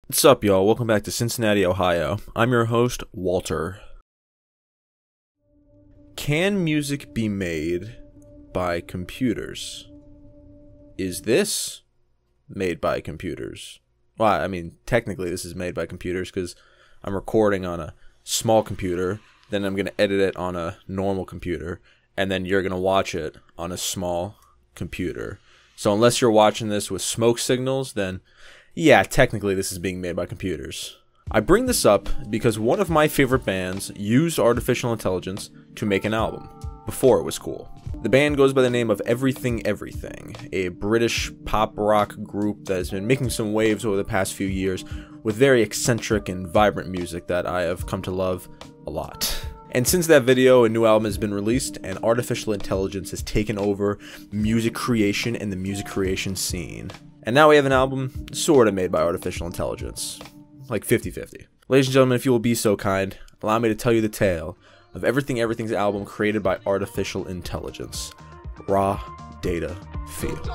What's up, y'all? Welcome back to Cincinnati, Ohio. I'm your host, Walter. Can music be made by computers? Is this made by computers? Well, I mean, technically this is made by computers because I'm recording on a small computer, then I'm going to edit it on a normal computer, and then you're going to watch it on a small computer. So unless you're watching this with smoke signals, then yeah, technically this is being made by computers. I bring this up because one of my favorite bands used artificial intelligence to make an album, before it was cool. The band goes by the name of Everything Everything, a British pop rock group that has been making some waves over the past few years with very eccentric and vibrant music that I have come to love a lot. And since that video, a new album has been released, and artificial intelligence has taken over music creation and the music creation scene. And now we have an album sort of made by artificial intelligence. Like 50-50. Ladies and gentlemen, if you will be so kind, allow me to tell you the tale of Everything Everything's album created by artificial intelligence. Raw Data Field.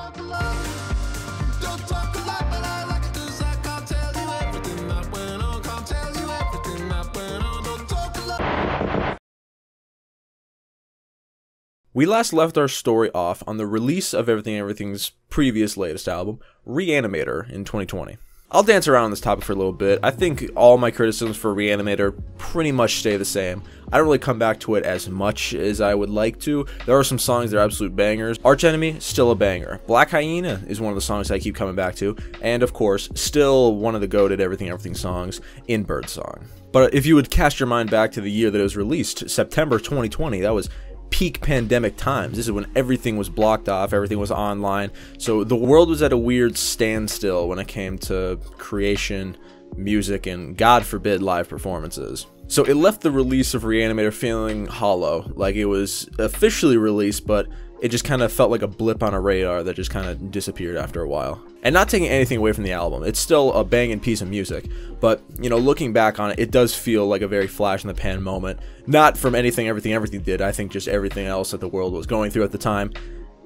We last left our story off on the release of Everything Everything's previous latest album, Reanimator, in 2020. I'll dance around on this topic for a little bit. I think all my criticisms for Reanimator pretty much stay the same. I don't really come back to it as much as I would like to. There are some songs that are absolute bangers. Arch Enemy, still a banger. Black Hyena is one of the songs I keep coming back to. And of course, still one of the goated Everything Everything songs in Birdsong. But if you would cast your mind back to the year that it was released, September 2020, that was peak pandemic times. This is when everything was blocked off, everything was online, so the world was at a weird standstill when it came to creation, music, and God forbid live performances. So it left the release of Reanimator feeling hollow, like it was officially released, but it just kind of felt like a blip on a radar that just kind of disappeared after a while. And not taking anything away from the album, it's still a banging piece of music, but, you know, looking back on it, it does feel like a very flash in the pan moment. Not from Everything Everything did, I think just everything else that the world was going through at the time.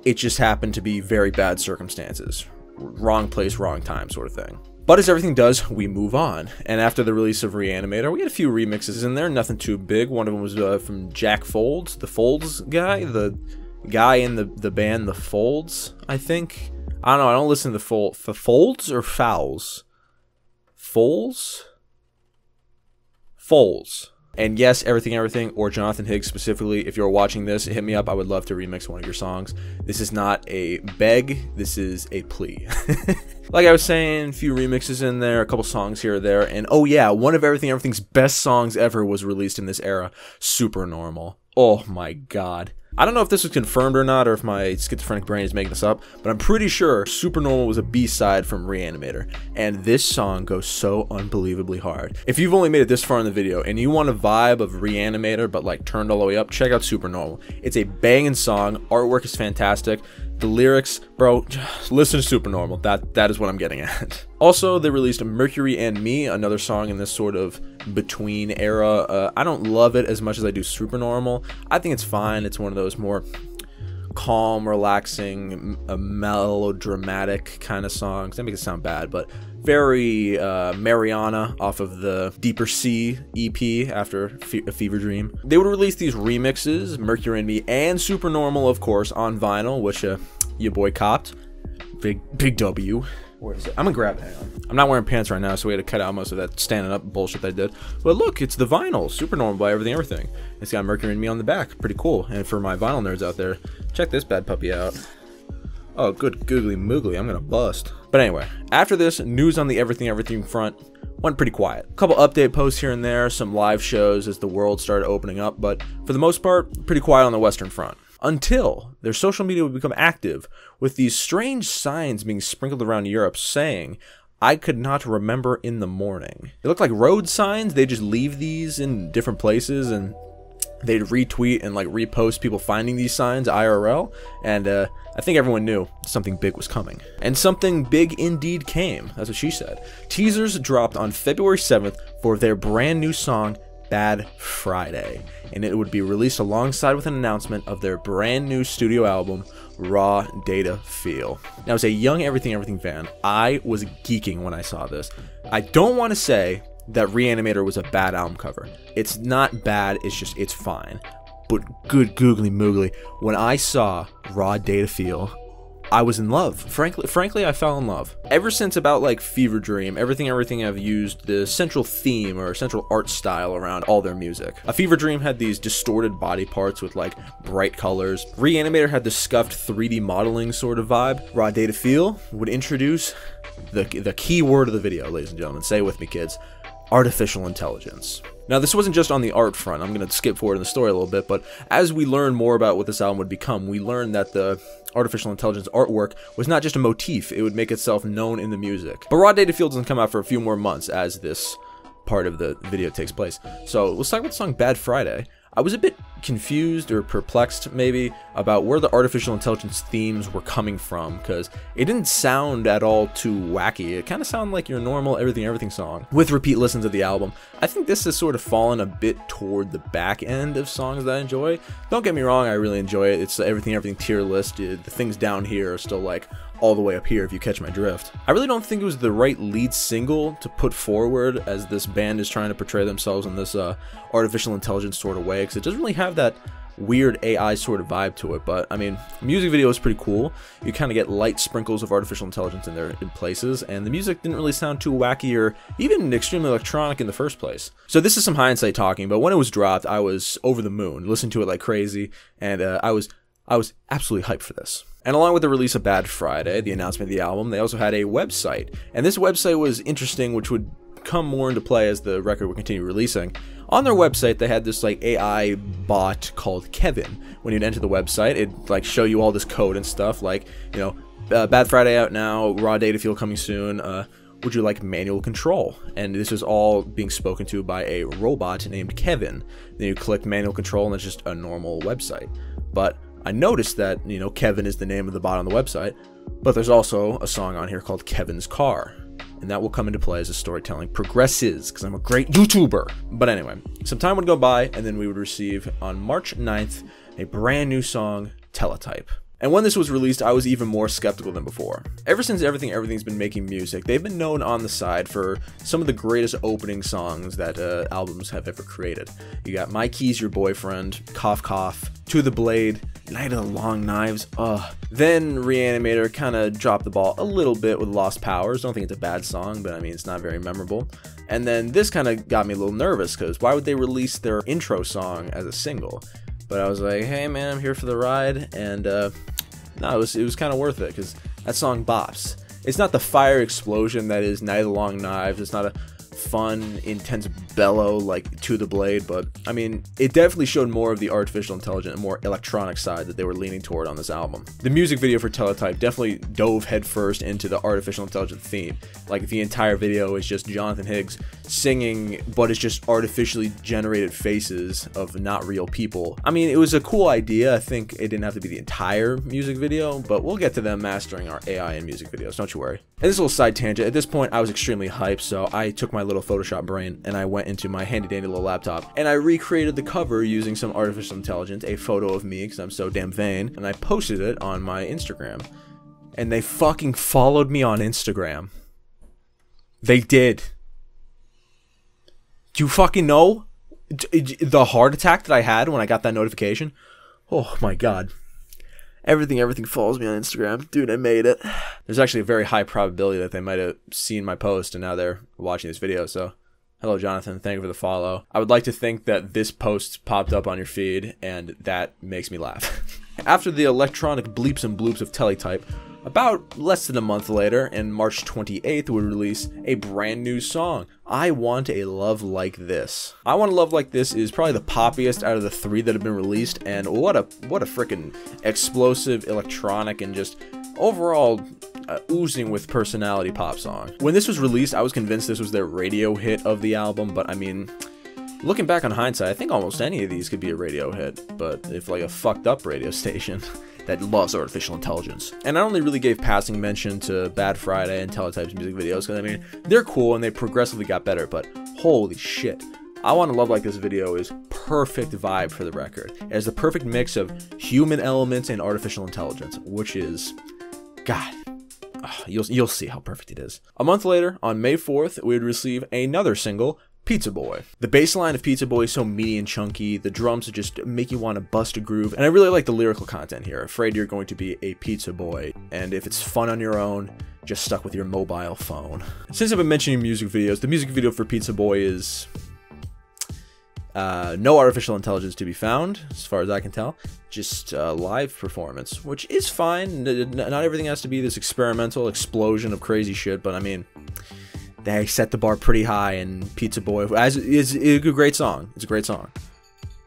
It just happened to be very bad circumstances. Wrong place, wrong time sort of thing. But as everything does, we move on. And after the release of Reanimator, we had a few remixes in there, nothing too big. One of them was from Jack Folds, the Folds guy, the guy in the band The Folds, I think. I don't know, I don't listen to the Folds or Fowls? Foles? Foles. And yes, Everything Everything, or Jonathan Higgs specifically, if you're watching this, hit me up. I would love to remix one of your songs. This is not a beg, this is a plea. Like I was saying, a few remixes in there, a couple songs here or there, and oh yeah, one of Everything Everything's best songs ever was released in this era, Supernormal. Oh my god. I don't know if this was confirmed or not, or if my schizophrenic brain is making this up, but I'm pretty sure Supernormal was a B-side from Reanimator, and this song goes so unbelievably hard. If you've only made it this far in the video, and you want a vibe of Reanimator, but like turned all the way up, check out Supernormal. It's a banging song, artwork is fantastic, the lyrics, bro, just listen to Supernormal, that is what I'm getting at. Also, they released Mercury and Me, another song in this sort of between era. I don't love it as much as I do Supernormal. I think it's fine. It's one of those more calm, relaxing, melodramatic kind of songs. That makes it sound bad, but very Mariana off of the Deeper Sea EP after A Fever Dream. They would release these remixes, Mercury and Me and Supernormal, of course, on vinyl, which your boy copped. Big W. Where is it? I'm gonna grab it. Hang on. I'm not wearing pants right now, so we had to cut out most of that standing up bullshit that I did. But look, it's the vinyl, Supernormal by Everything Everything. It's got Mercury and Me on the back. Pretty cool. And for my vinyl nerds out there, check this bad puppy out. Oh, good googly moogly. I'm gonna bust. But anyway, after this, news on the Everything Everything front went pretty quiet. A couple update posts here and there, some live shows as the world started opening up, but for the most part, pretty quiet on the Western front. Until their social media would become active with these strange signs being sprinkled around Europe saying, "I could not remember in the morning." They look like road signs. They just leave these in different places and they'd retweet and like repost people finding these signs IRL. And I think everyone knew something big was coming. And something big indeed came. That's what she said. Teasers dropped on February 7th for their brand new song, Bad Friday, and it would be released alongside with an announcement of their brand new studio album, Raw Data Feel. Now, as a young Everything fan, I was geeking when I saw this. I don't want to say that Reanimator was a bad album cover. It's not bad, it's fine. But good googly moogly, when I saw Raw Data Feel, I was in love. Frankly, I fell in love. Ever since about like Fever Dream, Everything have used the central theme or central art style around all their music. A Fever Dream had these distorted body parts with like bright colors. Reanimator had the scuffed 3D modeling sort of vibe. Raw Data Feel would introduce the key word of the video, ladies and gentlemen. Say it with me, kids. Artificial intelligence. Now, this wasn't just on the art front. I'm going to skip forward in the story a little bit, but as we learn more about what this album would become, we learned that the artificial intelligence artwork was not just a motif, it would make itself known in the music. But Raw Data Feel doesn't come out for a few more months as this part of the video takes place. So let's talk about the song Bad Friday. I was a bit confused or perplexed maybe about where the artificial intelligence themes were coming from, because it didn't sound at all too wacky. It kind of sounded like your normal Everything song. With repeat listens of the album, I think this has sort of fallen a bit toward the back end of songs that I enjoy. Don't get me wrong, I really enjoy it. It's the Everything tier list. The things down here are still like all the way up here, if you catch my drift. I really don't think it was the right lead single to put forward as this band is trying to portray themselves in this artificial intelligence sort of way, because it doesn't really have that weird AI sort of vibe to it. But I mean, the music video is pretty cool. You kind of get light sprinkles of artificial intelligence in there in places, and the music didn't really sound too wacky or even extremely electronic in the first place. So this is some hindsight talking, but when it was dropped, I was over the moon, listening to it like crazy, and I was absolutely hyped for this. And along with the release of Bad Friday, the announcement of the album, they also had a website. And this website was interesting, which would come more into play as the record would continue releasing. On their website, they had this like AI bot called Kevin. When you'd enter the website, it'd like show you all this code and stuff, like, you know, Bad Friday out now, Raw Data Feel coming soon, would you like manual control? And this is all being spoken to by a robot named Kevin. Then you click manual control and it's just a normal website. But I noticed that, you know, Kevin is the name of the bot on the website, but there's also a song on here called Kevin's Car, and that will come into play as the storytelling progresses, because I'm a great YouTuber. But anyway, some time would go by, and then we would receive, on March 9th, a brand new song, Teletype. And when this was released, I was even more skeptical than before. Ever since Everything's been making music, they've been known on the side for some of the greatest opening songs that albums have ever created. You got My Key's Your Boyfriend, Cough Cough, To the Blade, Night of the Long Knives, Then Reanimator kind of dropped the ball a little bit with Lost Powers. Don't think it's a bad song, but I mean, it's not very memorable. And then this kind of got me a little nervous, because why would they release their intro song as a single? But I was like, hey man, I'm here for the ride, and no, it was kind of worth it, because that song bops. It's not the fire explosion that is Night of the Long Knives, it's not a fun, intense bellow like To the Blade, but I mean, it definitely showed more of the artificial intelligence and more electronic side that they were leaning toward on this album. The music video for Teletype definitely dove headfirst into the artificial intelligence theme. Like, the entire video is just Jonathan Higgs singing, but it's just artificially generated faces of not real people. I mean, it was a cool idea. I think it didn't have to be the entire music video, but we'll get to them mastering our AI in music videos, don't you worry. And this little side tangent, at this point I was extremely hyped, so I took my little Photoshop brain and I went into my handy dandy little laptop and I recreated the cover using some artificial intelligence, a photo of me because I'm so damn vain, and I posted it on my Instagram. And they fucking followed me on Instagram. They did. Do you fucking know the heart attack that I had when I got that notification? Oh my god. Everything follows me on Instagram. Dude, I made it. There's actually a very high probability that they might have seen my post and now they're watching this video, so hello Jonathan, thank you for the follow. I would like to think that this post popped up on your feed and that makes me laugh. After the electronic bleeps and bloops of Teletype, about less than a month later, and March 28th, we release a brand new song, I Want a Love Like This. I Want a Love Like This is probably the poppiest out of the three that have been released, and what a freaking explosive, electronic, and just overall oozing with personality pop song. When this was released, I was convinced this was their radio hit of the album, but I mean, looking back on hindsight, I think almost any of these could be a radio hit, but if like a fucked up radio station that loves artificial intelligence. And I only really gave passing mention to Bad Friday and Teletype's music videos, because I mean, they're cool and they progressively got better, but holy shit. I Want to Love Like This video is perfect vibe for the record. It has the perfect mix of human elements and artificial intelligence, which is, God, you'll see how perfect it is. A month later, on May 4th, we would receive another single, Pizza Boy. The bass line of Pizza Boy is so meaty and chunky, the drums just make you want to bust a groove, and I really like the lyrical content here. Afraid you're going to be a pizza boy, and if it's fun on your own, just stuck with your mobile phone. Since I've been mentioning music videos, the music video for Pizza Boy is no artificial intelligence to be found, as far as I can tell. Just live performance, which is fine. Not everything has to be this experimental explosion of crazy shit, but I mean, they set the bar pretty high, and Pizza Boy is a great song. It's a great song.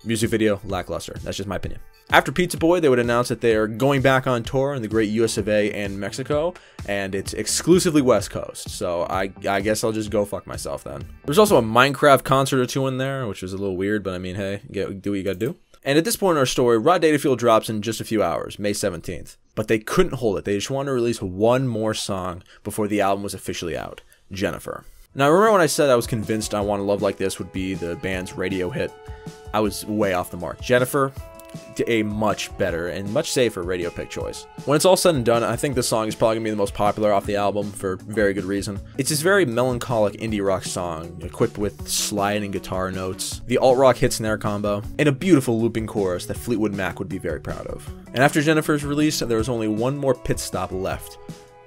Music video, lackluster. That's just my opinion. After Pizza Boy, they would announce that they are going back on tour in the great US of A and Mexico, and it's exclusively West Coast, so I guess I'll just go fuck myself then. There's also a Minecraft concert or two in there, which is a little weird, but I mean, hey, do what you gotta do. And at this point in our story, Raw Datafield drops in just a few hours, May 17th. But they couldn't hold it. They just wanted to release one more song before the album was officially out, Jennifer. Now, remember when I said I was convinced I Want to Love Like This would be the band's radio hit? I was way off the mark. Jennifer, a much better and much safer radio pick choice. When it's all said and done, I think this song is probably going to be the most popular off the album for very good reason. It's this very melancholic indie rock song, equipped with sliding guitar notes, the alt-rock hit snare combo, and a beautiful looping chorus that Fleetwood Mac would be very proud of. And after Jennifer's release, there was only one more pit stop left.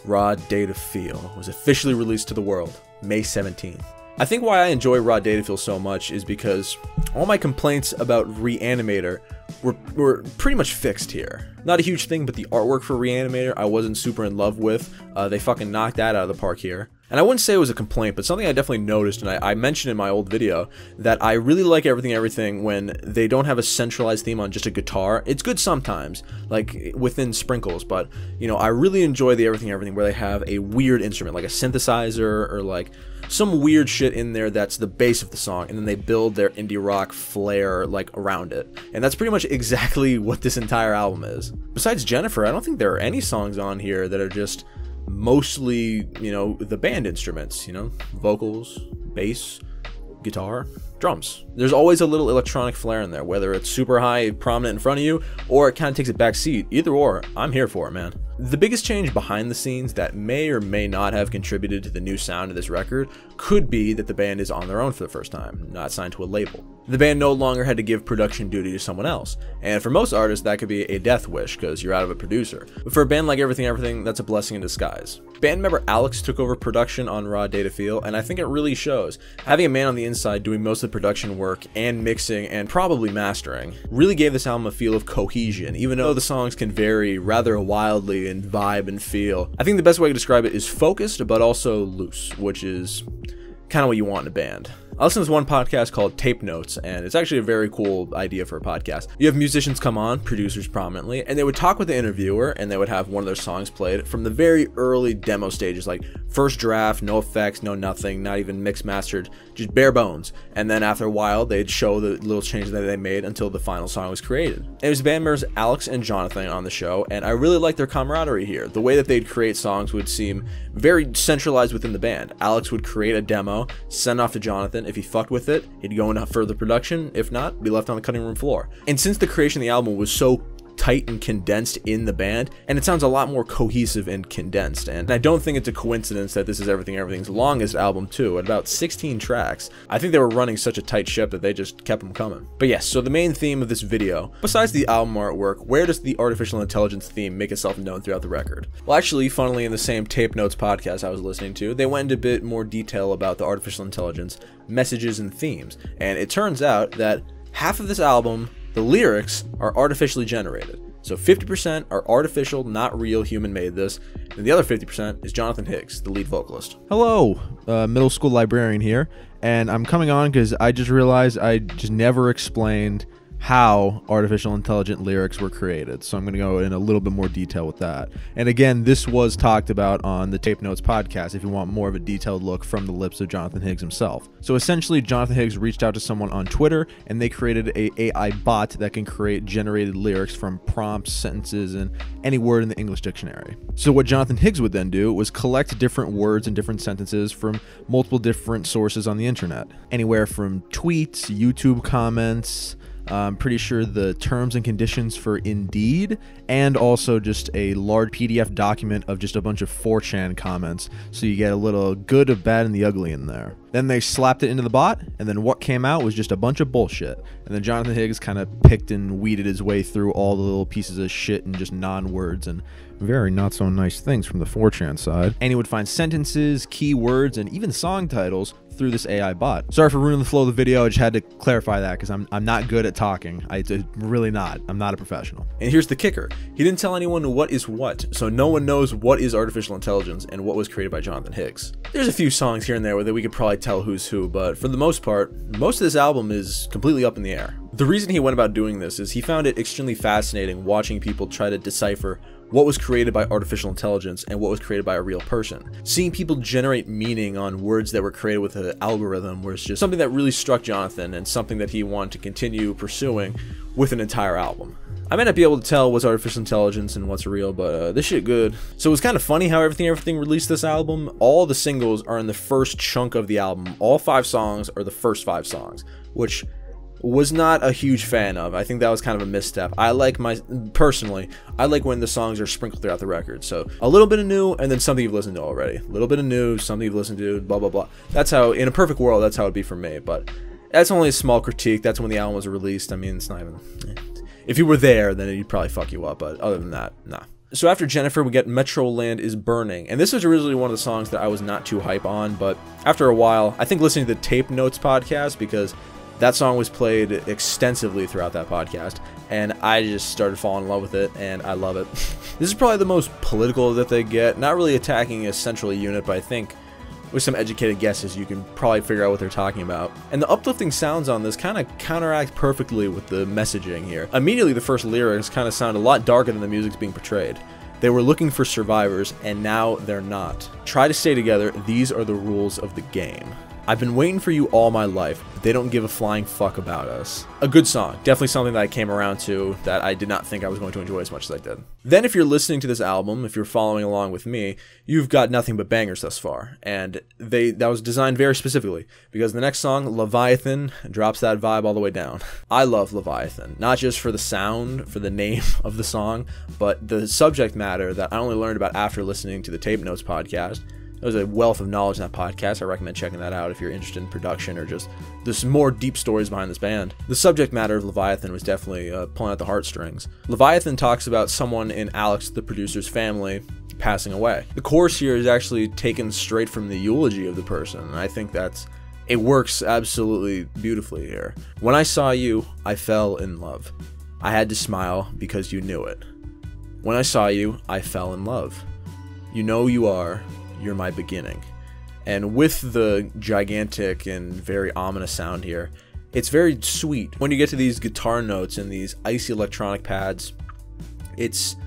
Raw Data Feel was officially released to the world, May 17th. I think why I enjoy Raw Data Feel so much is because all my complaints about Reanimator were pretty much fixed here. Not a huge thing, but the artwork for Reanimator I wasn't super in love with. They fucking knocked that out of the park here. And I wouldn't say it was a complaint, but something I definitely noticed, and I mentioned in my old video, that I really like Everything when they don't have a centralized theme on just a guitar. It's good sometimes, like within sprinkles, but, you know, I really enjoy the Everything where they have a weird instrument, like a synthesizer, or like some weird shit in there that's the base of the song, and then they build their indie rock flair, like, around it. And that's pretty much exactly what this entire album is. Besides Jennifer, I don't think there are any songs on here that are just mostly, you know, the band instruments, you know, vocals, bass, guitar, drums. There's always a little electronic flair in there, whether it's super high, prominent in front of you, or it kind of takes a back seat. Either or, I'm here for it, man. The biggest change behind the scenes that may or may not have contributed to the new sound of this record could be that the band is on their own for the first time, not signed to a label. The band no longer had to give production duty to someone else, and for most artists that could be a death wish because you're out of a producer. But for a band like Everything, that's a blessing in disguise. Band member Alex took over production on Raw Data Feel, and I think it really shows. Having a man on the inside doing most of the production work and mixing and probably mastering really gave this album a feel of cohesion, even though the songs can vary rather wildly in vibe and feel. I think the best way to describe it is focused but also loose, which is kind of what you want in a band. I listen to this one podcast called Tape Notes, and it's actually a very cool idea for a podcast. You have musicians come on, producers prominently, and they would talk with the interviewer, and they would have one of their songs played from the very early demo stages, like first draft, no effects, no nothing, not even mixed mastered, just bare bones. And then after a while, they'd show the little changes that they made until the final song was created. And it was band members Alex and Jonathan on the show, and I really liked their camaraderie here. The way that they'd create songs would seem very centralized within the band. Alex would create a demo, send off to Jonathan. If he fucked with it, he'd go into further production. If not, be left on the cutting room floor. And since the creation of the album was so tight and condensed in the band, and it sounds a lot more cohesive and condensed, and I don't think it's a coincidence that this is Everything's longest album too, at about 16 tracks. I think they were running such a tight ship that they just kept them coming. But yes, so the main theme of this video, besides the album artwork, where does the artificial intelligence theme make itself known throughout the record? Well, actually, funnily, in the same Tape Notes podcast I was listening to, they went into a bit more detail about the artificial intelligence messages and themes, and it turns out that half of this album, the lyrics, are artificially generated. So 50% are artificial, not real, human made this, and the other 50% is Jonathan Higgs, the lead vocalist. Hello, middle school librarian here, and I'm coming on because I just realized I just never explained how artificial intelligent lyrics were created. So I'm going to go in a little bit more detail with that. And again, this was talked about on the Tape Notes podcast if you want more of a detailed look from the lips of Jonathan Higgs himself. So essentially, Jonathan Higgs reached out to someone on Twitter, and they created a AI bot that can create generated lyrics from prompts, sentences, and any word in the English dictionary. So what Jonathan Higgs would then do was collect different words and different sentences from multiple different sources on the internet. Anywhere from tweets, YouTube comments, I'm pretty sure the terms and conditions for Indeed, and also just a large PDF document of just a bunch of 4chan comments, so you get a little good, a bad, and the ugly in there. Then they slapped it into the bot, and then what came out was just a bunch of bullshit. And then Jonathan Higgs kind of picked and weeded his way through all the little pieces of shit and just non-words and very not so nice things from the 4chan side. And he would find sentences, keywords, and even song titles through this AI bot. Sorry for ruining the flow of the video. I just had to clarify that because I'm not good at talking. Really not. I'm not a professional. And here's the kicker. He didn't tell anyone what is what, so no one knows what is artificial intelligence and what was created by Jonathan Higgs. There's a few songs here and there where we could probably tell who's who, but for the most part, most of this album is completely up in the air. The reason he went about doing this is he found it extremely fascinating watching people try to decipher what was created by artificial intelligence and what was created by a real person. Seeing people generate meaning on words that were created with an algorithm was just something that really struck Jonathan and something that he wanted to continue pursuing with an entire album. I may not be able to tell what's artificial intelligence and what's real, but this shit good. So it was kind of funny how everything released this album. All the singles are in the first chunk of the album. All 5 songs are the first 5 songs, which was not a huge fan of. I think that was kind of a misstep. Personally, I like when the songs are sprinkled throughout the record. So a little bit of new and then something you've listened to already. A little bit of new, something you've listened to, blah, blah, blah. That's how, in a perfect world, that's how it'd be for me. But that's only a small critique. That's when the album was released. I mean, it's not even... If you were there, then it'd probably fuck you up. But other than that, nah. So after Jennifer, we get Metroland is Burning. And this was originally one of the songs that I was not too hype on. But after a while, I think listening to the Tape Notes podcast, because that song was played extensively throughout that podcast, and I just started falling in love with it, and I love it. This is probably the most political that they get, not really attacking a central unit, but I think with some educated guesses, you can probably figure out what they're talking about. And the uplifting sounds on this kind of counteract perfectly with the messaging here. Immediately, the first lyrics kind of sound a lot darker than the music's being portrayed. They were looking for survivors, and now they're not. Try to stay together, these are the rules of the game. I've been waiting for you all my life, but they don't give a flying fuck about us. A good song. Definitely something that I came around to that I did not think I was going to enjoy as much as I did. Then if you're listening to this album, if you're following along with me, you've got nothing but bangers thus far. And that was designed very specifically, because the next song, Leviathan, drops that vibe all the way down. I love Leviathan, not just for the sound, for the name of the song, but the subject matter that I only learned about after listening to the Tape Notes podcast. There's a wealth of knowledge in that podcast. I recommend checking that out if you're interested in production or just there's more deep stories behind this band. The subject matter of Leviathan was definitely pulling at the heartstrings. Leviathan talks about someone in Alex, the producer's family, passing away. The chorus here is actually taken straight from the eulogy of the person, and I think it works absolutely beautifully here. When I saw you, I fell in love. I had to smile because you knew it. When I saw you, I fell in love. You know you are. You're my beginning. And with the gigantic and very ominous sound here, it's very sweet. When you get to these guitar notes and these icy electronic pads, it's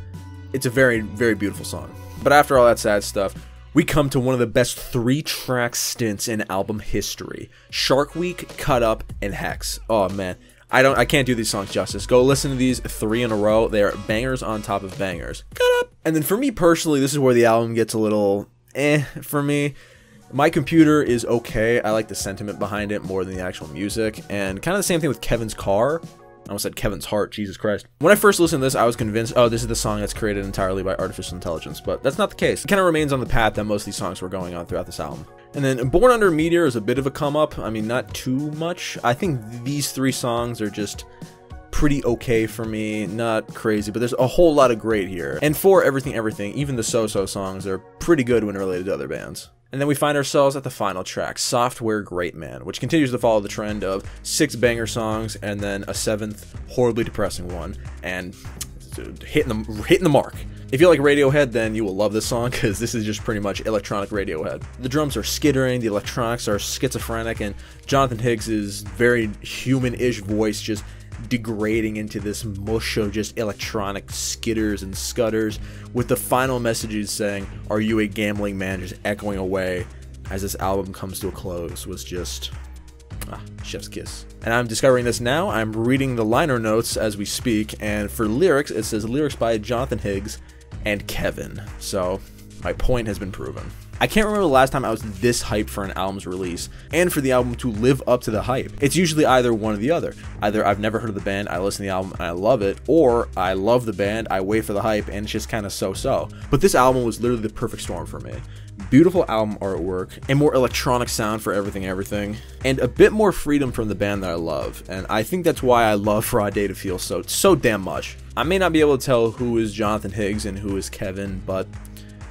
a very, very beautiful song. But after all that sad stuff, we come to one of the best 3-track stints in album history. Shark Week, Cut Up, and Hex. Oh man, I can't do these songs justice. Go listen to these 3 in a row. They are bangers on top of bangers. Cut Up! And then for me personally, this is where the album gets a little for me. My Computer is okay. I like the sentiment behind it more than the actual music. And kind of the same thing with Kevin's Car. I almost said Kevin's Heart, Jesus Christ. When I first listened to this, I was convinced, oh, this is the song that's created entirely by artificial intelligence, but that's not the case. It kind of remains on the path that most of these songs were going on throughout this album. And then Born Under a Meteor is a bit of a come up. I mean, not too much. I think these 3 songs are just pretty okay for me, not crazy, but there's a whole lot of great here. And for Everything Everything, even the So-So songs are pretty good when related to other bands. And then we find ourselves at the final track, Software Great Man, which continues to follow the trend of 6 banger songs and then a 7th horribly depressing one. And hitting the mark. If you like Radiohead, then you will love this song, because this is just pretty much electronic Radiohead. The drums are skittering, the electronics are schizophrenic, and Jonathan Higgs' very human-ish voice just degrading into this mush of just electronic skitters and scutters, with the final messages saying, "Are you a gambling man?" just echoing away as this album comes to a close, was just chef's kiss. And I'm discovering this now. I'm reading the liner notes as we speak, and for lyrics, it says lyrics by Jonathan Higgs and Kevin. So my point has been proven. I can't remember the last time I was this hyped for an album's release, and for the album to live up to the hype. It's usually either one or the other. Either I've never heard of the band, I listen to the album and I love it, or I love the band, I wait for the hype, and it's just kind of so-so. But this album was literally the perfect storm for me. Beautiful album artwork, a more electronic sound for everything, and a bit more freedom from the band that I love. And I think that's why I love Raw Data Feel so damn much. I may not be able to tell who is Jonathan Higgs and who is Kevin, but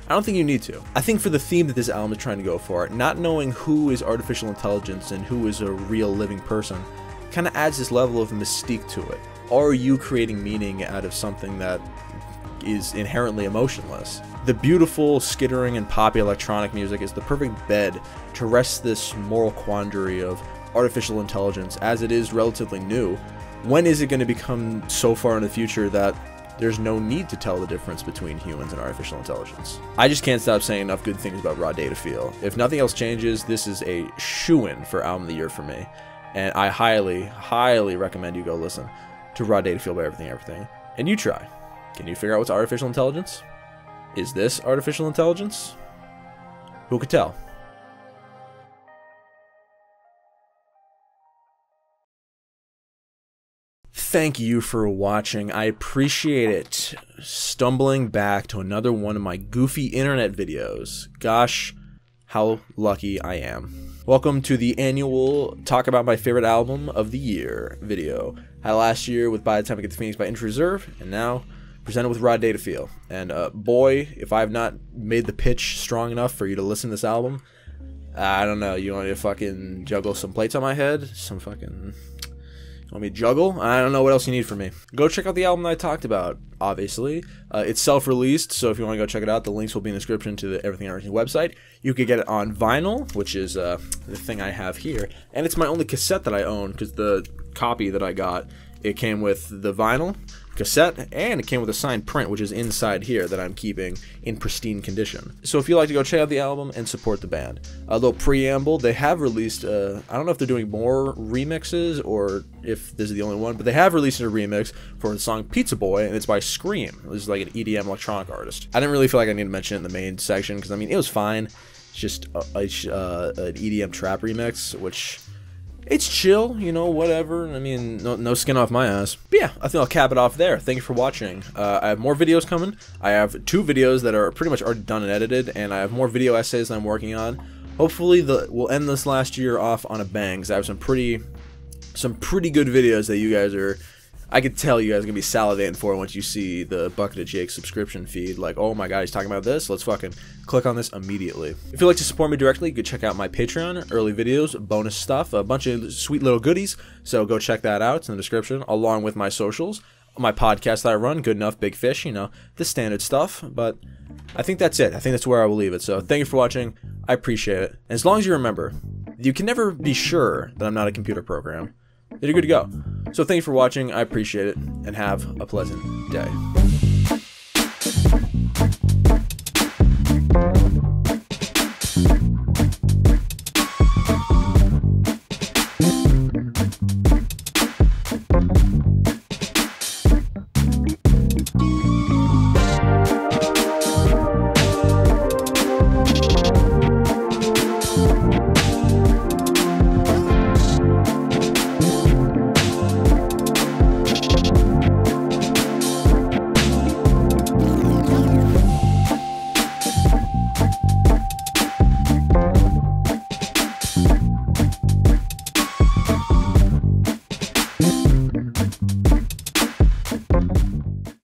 I don't think you need to. I think for the theme that this album is trying to go for, not knowing who is artificial intelligence and who is a real living person kind of adds this level of mystique to it. Are you creating meaning out of something that is inherently emotionless? The beautiful skittering and poppy electronic music is the perfect bed to rest this moral quandary of artificial intelligence, as it is relatively new. When is it going to become so far in the future that there's no need to tell the difference between humans and artificial intelligence? I just can't stop saying enough good things about Raw Data Feel. If nothing else changes, this is a shoo-in for Album of the Year for me. And I highly recommend you go listen to Raw Data Feel by Everything. And you try. Can you figure out what's artificial intelligence? Is this artificial intelligence? Who could tell? Thank you for watching. I appreciate it. Stumbling back to another one of my goofy internet videos. Gosh, how lucky I am. Welcome to the annual Talk About My Favorite Album of the Year video. Had last year with By the Time I Get to Phoenix by Inch Reserve, and now presented with Raw Data Feel. And boy, if I've not made the pitch strong enough for you to listen to this album, I don't know. You want me to fucking juggle some plates on my head? Want me to juggle? I don't know what else you need from me. Go check out the album that I talked about, obviously. It's self-released, so if you want to go check it out, the links will be in the description to the Everything website. You could get it on vinyl, which is the thing I have here. And it's my only cassette that I own, because the copy that I got, it came with the vinyl, cassette, and it came with a signed print, which is inside here, that I'm keeping in pristine condition. So if you'd like to go check out the album and support the band. A little preamble, they have released, I don't know if they're doing more remixes or if this is the only one, but they have released a remix for the song Pizza Boy, and it's by Scream. This is like an EDM electronic artist. I didn't really feel like I needed to mention it in the main section, because I mean, it was fine. It's just an EDM trap remix, which... it's chill, you know, whatever. I mean, no skin off my ass. But yeah, I think I'll cap it off there. Thank you for watching. I have more videos coming. I have 2 videos that are pretty much already done and edited, and I have more video essays that I'm working on. Hopefully, we'll end this last year off on a bang, because I have some pretty good videos that you guys are... I could tell you guys are going to be salivating for once you see the Bucket of Jake subscription feed. Like, oh my god, he's talking about this? Let's fucking click on this immediately. If you'd like to support me directly, you can check out my Patreon, early videos, bonus stuff, a bunch of sweet little goodies. So go check that out. It's in the description, along with my socials, my podcast that I run, Good Enough Big Fish, you know, the standard stuff. But I think that's it. I think that's where I will leave it. So thank you for watching. I appreciate it. And as long as you remember, you can never be sure that I'm not a computer program. You're good to go. So thank you for watching. I appreciate it, and have a pleasant day.